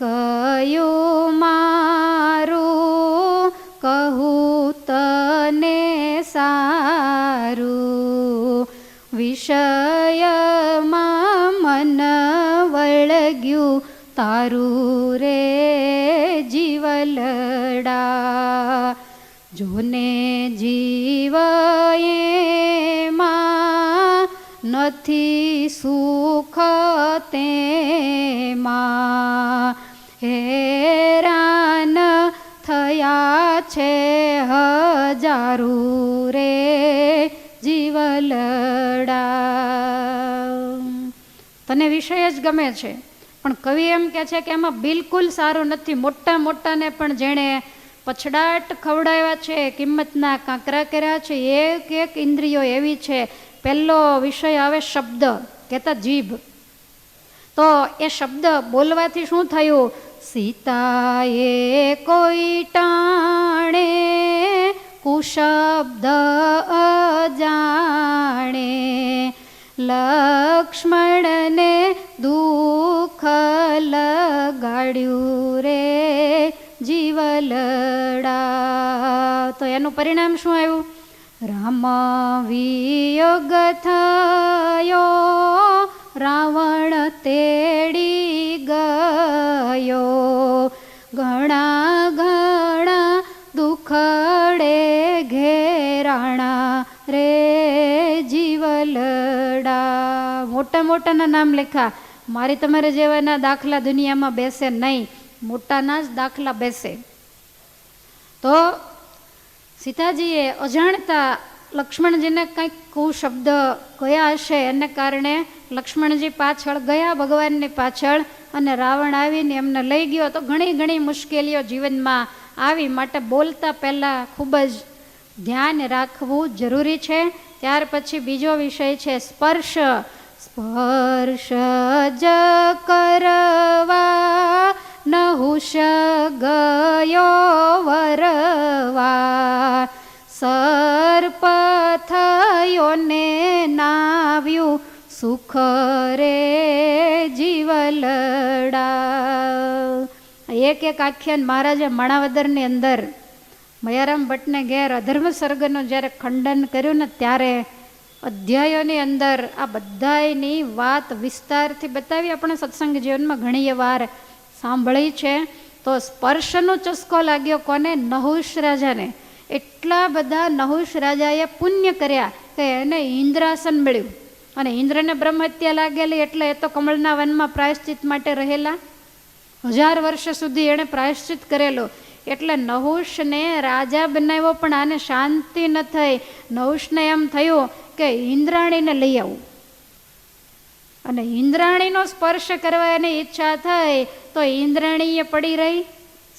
કયું મારું કહું તને સારું, વિષયમાં મન વળગ્યું તારું રે જીવલડા, જોને જીવ એમાં નથી સુખ તેમાં, હેરાન થયા છે હજારું રે જીવલડા. તને વિષય જ ગમે છે, પણ કવિ એમ કહે છે કે એમાં બિલકુલ સારું નથી. મોટા મોટાને પણ જેણે પછડાટ ખવડાવ્યા છે, કિંમતના કાંકરા કર્યા છે. એક એક ઇન્દ્રિયો એવી છે. પહેલો વિષય આવે શબ્દ, કહેતા જીભ. તો એ શબ્દ બોલવાથી શું થયું? સીતાએ કોઈ ટાણે કુશબ્દ અજાણે, લક્ષ્મણને દુઃખ લગાડ્યું રે જીવલડા. તો એનું પરિણામ શું આવ્યું? રામ વિયોગ થયો, રાવણ તેડી ગયો, ઘણા ઘણા દુખડે ઘેરાણા રે જીવલડા. મોટા મોટાના નામ લખ્યા. મારી તમારે જેવાના દાખલા દુનિયામાં બેસે નહીં, મોટાના જ દાખલા બેસે. તો સીતાજીએ અજાણતા લક્ષ્મણજીને કંઈક કુશબ્દ કયા હશે, એને કારણે લક્ષ્મણજી પાછળ ગયા, ભગવાનની પાછળ, અને રાવણ આવીને એમને લઈ ગયો. તો ઘણી ઘણી મુશ્કેલીઓ જીવનમાં આવી. માટે બોલતા પહેલાં ખૂબ જ ધ્યાન રાખવું જરૂરી છે. ત્યાર પછી બીજો વિષય છે સ્પર્શ. સ્પર્શ જ કરવા નહુષ ગયો વરવા, સર્પ થયો ને નાવ્યું સુખ રે જીવલડા. એક એક આખ્યાન મહારાજે માણાવદરની અંદર મયારામ ભટ્ટને ઘેર અધર્મ સર્ગનું જ્યારે ખંડન કર્યું ને, ત્યારે અધ્યાયોની અંદર આ બધાની વાત વિસ્તારથી બતાવી. આપણે સત્સંગ જીવનમાં ઘણી વાર સાંભળી છે. તો સ્પર્શનો ચસ્કો લાગ્યો કોને? નહુષ રાજાને. એટલા બધા નહુષ રાજાએ પુણ્ય કર્યા કે એને ઇન્દ્રાસન મળ્યું. અને ઇન્દ્રને બ્રહ્મહત્યા લાગેલી એટલે એ તો કમળના વનમાં પ્રાયશ્ચિત માટે રહેલા. 1000 વર્ષ સુધી એણે પ્રાયશ્ચિત કરેલું. એટલે નહુષને રાજા બનાવ્યો, પણ આને શાંતિ ન થઈ. નહુષને એમ થયું કે ઇન્દ્રાણીને લઈ આવું. અને ઇન્દ્રાણીનો સ્પર્શ કરવાની ઈચ્છા થઈ તો ઇન્દ્રાણીએ પડી રહી,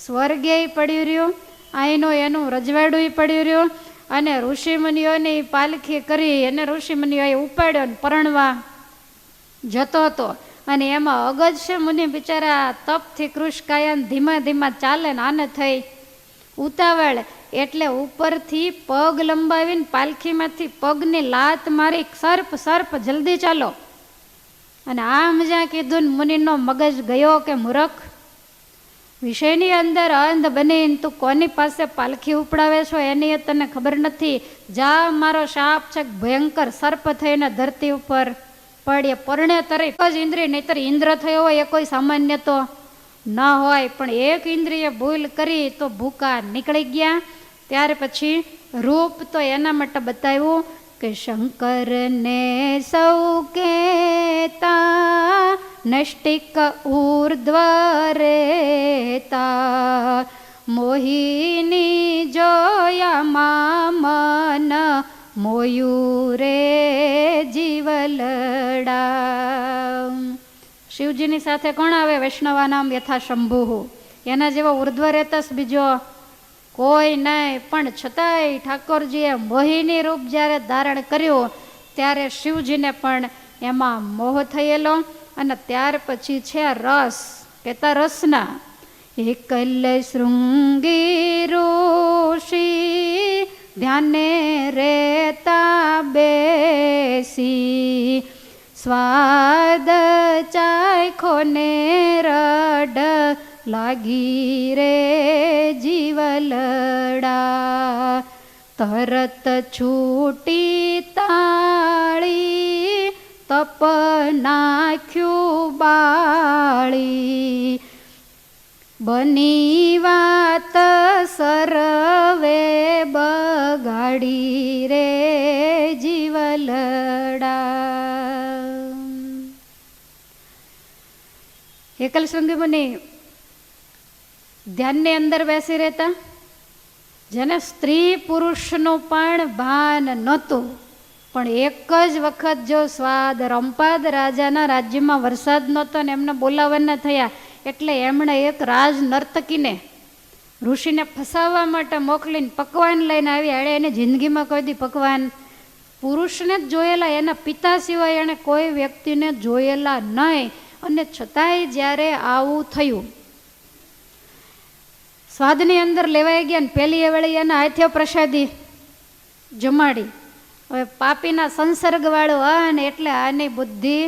સ્વર્ગે પડ્યું રહ્યું, અહીંનો એનું રજવાડું પડ્યું રહ્યું. અને ઋષિમુનિઓની પાલખી કરી અને ઋષિમુનિઓએ ઉપાડ્યો ને પરણવા જતો હતો. અને એમાં અગસ્ત્ય મુનિ બિચારા તપથી કૃષ્કાયન ધીમા ધીમા ચાલે ને આને થઈ ઉતાવળ, એટલે ઉપરથી પગ લંબાવીને પાલખીમાંથી પગની લાત મારી, સર્પ સર્પ જલ્દી ચાલો. અને આમ જ્યાં કીધું ને મુનિનો મગજ ગયો કે મૂરખ, વિષયની અંદર અંધ બનીને તું કોની પાસે પાલખી ઉપડાવે છો એની તને ખબર નથી. જા, મારો શાપ છે, ભયંકર સર્પ થઈને ધરતી ઉપર પડે. પરણે તરે જ ઇન્દ્રિય, નહીતર ઇન્દ્ર થયો હોય એ કોઈ સામાન્ય તો ન હોય, પણ એક ઇન્દ્રિય ભૂલ કરી તો ભૂકા નીકળી ગયા. ત્યાર પછી રૂપ તો એના માટે બતાવ્યું કે શંકરને સૌ કેતા નષ્ટિક ઉર્ધ્વ રેતા, મોહિની જોયા મન મોયુરે જીવલડા. શિવજીની સાથે કોણ આવે? વૈષ્ણવાનામ યથા શંભુ. એના જેવો ઉર્ધ્વ રેતસ બીજો કોઈ નહીં. પણ છતાંય ઠાકોરજીએ મોહિની રૂપ જ્યારે ધારણ કર્યું ત્યારે શિવજીને પણ એમાં મોહ થયેલો. અને ત્યાર પછી છે રસ, કહેતા રસના. એકલ શૃંગી ઋષિ ધ્યાને રેતા બેસી, સ્વાદ ચાખો ને રડ લાગી રે જીવલડા. તરત છૂટી તાળી તપ નાખ્યું બાળી, બની વાત સરવે બગાડી રે જીવલડા. એકલ શૃંગી મુનિ ધ્યાનની અંદર બેસી રહેતા, જેને સ્ત્રી પુરુષનું પણ ભાન નહોતું, પણ એક જ વખત જો સ્વાદ રંપાદ રાજાના રાજ્યમાં વરસાદ નહોતો ને એમને બોલાવવાના થયા, એટલે એમણે એક રાજ નર્તકીને ઋષિને ફસાવવા માટે મોકલીને પકવાન લઈને આવી. એણે એની જિંદગીમાં કોઈ દી પકવાન પુરુષને જ જોયેલા, એના પિતા સિવાય એણે કોઈ વ્યક્તિને જોયેલા નહીં. અને છતાંય જ્યારે આવું થયું, સ્વાદની અંદર લેવાઈ ગયા ને પહેલી વેળે એના હાથે પ્રસાદી જમાડી. હવે પાપીના સંસર્ગવાળું અન એટલે આની બુદ્ધિ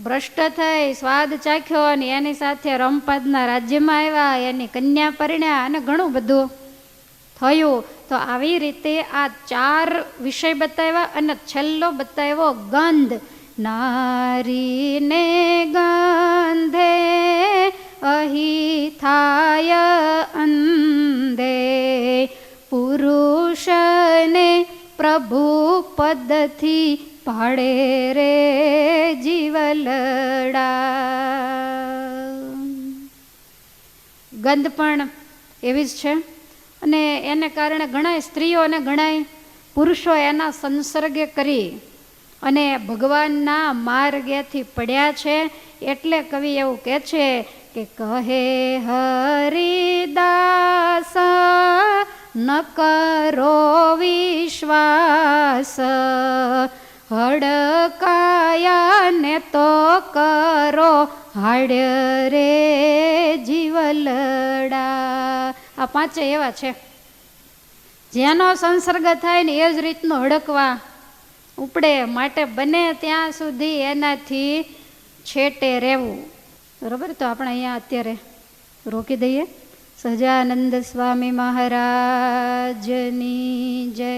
ભ્રષ્ટ થઈ, સ્વાદ ચાખ્યો અને એની સાથે રમપાદના રાજ્યમાં આવ્યા, એની કન્યા પરિણ્યા અને ઘણું બધું થયું. તો આવી રીતે આ 4 વિષય બતાવ્યા અને છેલ્લો બતાવ્યો ગંધ. નારીને ગંધે અહીં થાય અંધે, પુરુષને પ્રભુ પદથી પાડે રે જીવલડા. ગંધ પણ એવી જ છે અને એને કારણે ઘણા સ્ત્રીઓ અને ઘણા પુરુષો એના સંસર્ગે કરી અને ભગવાનના માર્ગેથી પડ્યા છે. એટલે કવિ એવું કહે છે કે કહે હરિદાસ ન કરો વિશ્વાસ, હડકાયા ને તો કરો હાડ્ય રે જીવલડા. આ 5 એવા છે જેનો સંસર્ગ થાય ને એ જ રીતનો હડકવા ઉપડે. માટે બને ત્યાં સુધી એનાથી છેટે રહેવું. બરાબર, તો આપણે અહીંયા અત્યારે રોકી દઈએ. સહજાનંદ સ્વામી મહારાજની જય.